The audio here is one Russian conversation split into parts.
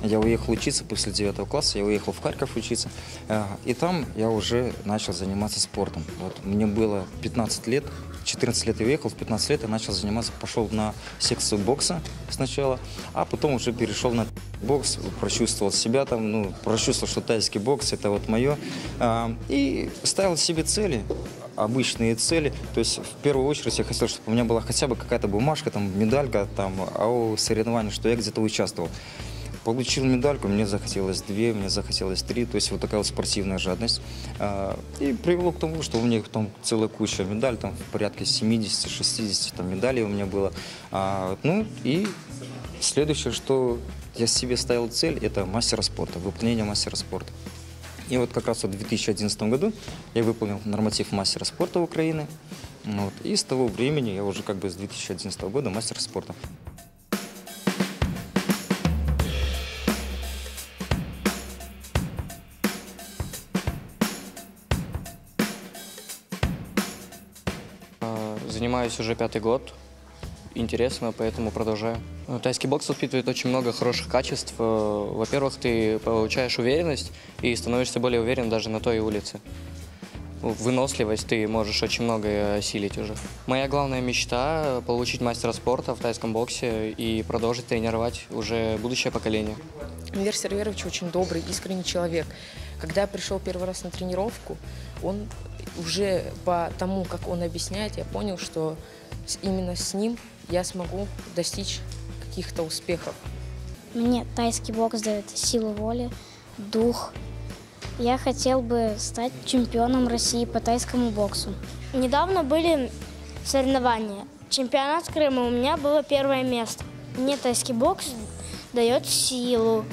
я уехал учиться после 9 класса, я уехал в Харьков учиться, и там я уже начал заниматься спортом. Вот, мне было 15 лет, 14 лет я уехал, в 15 лет я начал заниматься, пошел на секцию бокса сначала, а потом уже перешел на бокс, прочувствовал себя там, ну, прочувствовал, что тайский бокс это вот мое, и ставил себе цели. Обычные цели, то есть в первую очередь я хотел, чтобы у меня была хотя бы какая-то бумажка, там, медалька, там, о соревновании, что я где-то участвовал. Получил медальку, мне захотелось 2, мне захотелось 3, то есть вот такая вот спортивная жадность. И привело к тому, что у меня там целая куча медалей, там в порядке 70-60 там, медалей у меня было. Ну и следующее, что я себе ставил цель, это мастера спорта, выполнение мастера спорта. И вот как раз в 2011 году я выполнил норматив мастера спорта Украины. Вот, и с того времени я уже как бы с 2011 года мастер спорта. Занимаюсь уже 5-й год. Интересно, поэтому продолжаю. Тайский бокс воспитывает очень много хороших качеств. Во-первых, ты получаешь уверенность и становишься более уверен даже на той улице. Выносливость, ты можешь очень многое осилить уже. Моя главная мечта – получить мастера спорта в тайском боксе и продолжить тренировать уже будущее поколение. Мир Серверович очень добрый, искренний человек. Когда я пришел первый раз на тренировку, он уже по тому, как он объясняет, я понял, что именно с ним я смогу достичь каких-то успехов. Мне тайский бокс дает силу воли, дух. Я хотел бы стать чемпионом России по тайскому боксу. Недавно были соревнования. Чемпионат Крыма, у меня было 1-е место. Мне тайский бокс дает силу.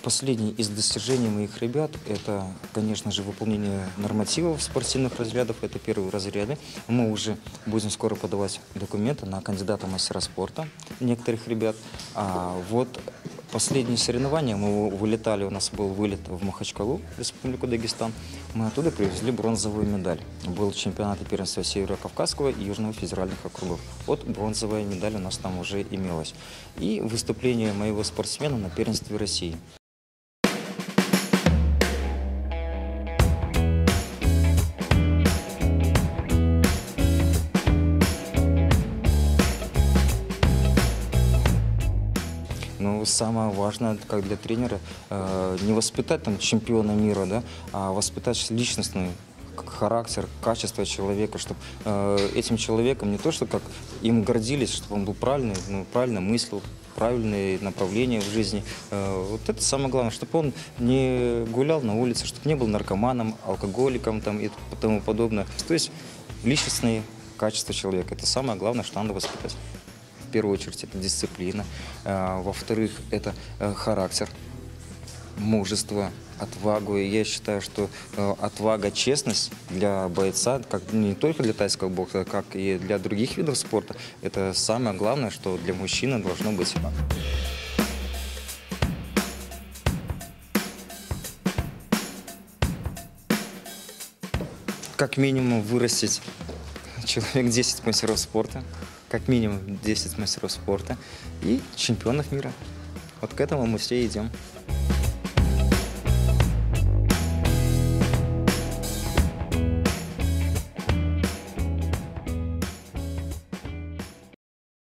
Последнее из достижений моих ребят – это, конечно же, выполнение нормативов спортивных разрядов. Это первые разряды. Мы уже будем скоро подавать документы на кандидата мастера спорта некоторых ребят. А вот последние соревнования, мы вылетали, у нас был вылет в Махачкалу, Республику Дагестан. Мы оттуда привезли бронзовую медаль. Был чемпионат и первенство Северо-Кавказского и Южного федеральных округов. Вот бронзовая медаль у нас там уже имелась. И выступление моего спортсмена на первенстве России. Но самое важное, как для тренера, не воспитать там чемпиона мира, да, а воспитать личностный характер, качество человека, чтобы этим человеком не то, что как им гордились, чтобы он был правильный, ну, правильно мыслил, правильные направления в жизни. Вот это самое главное, чтобы он не гулял на улице, чтобы не был наркоманом, алкоголиком там, и тому подобное. То есть личностные качества человека – это самое главное, что надо воспитать. В первую очередь это дисциплина, во-вторых, это характер, мужество, отвагу. И я считаю, что отвага, честность для бойца, как не только для тайского бокса, как и для других видов спорта, это самое главное, что для мужчины должно быть. Как минимум вырастить человек 10 мастеров спорта, как минимум 10 мастеров спорта и чемпионов мира. Вот к этому мы все идем.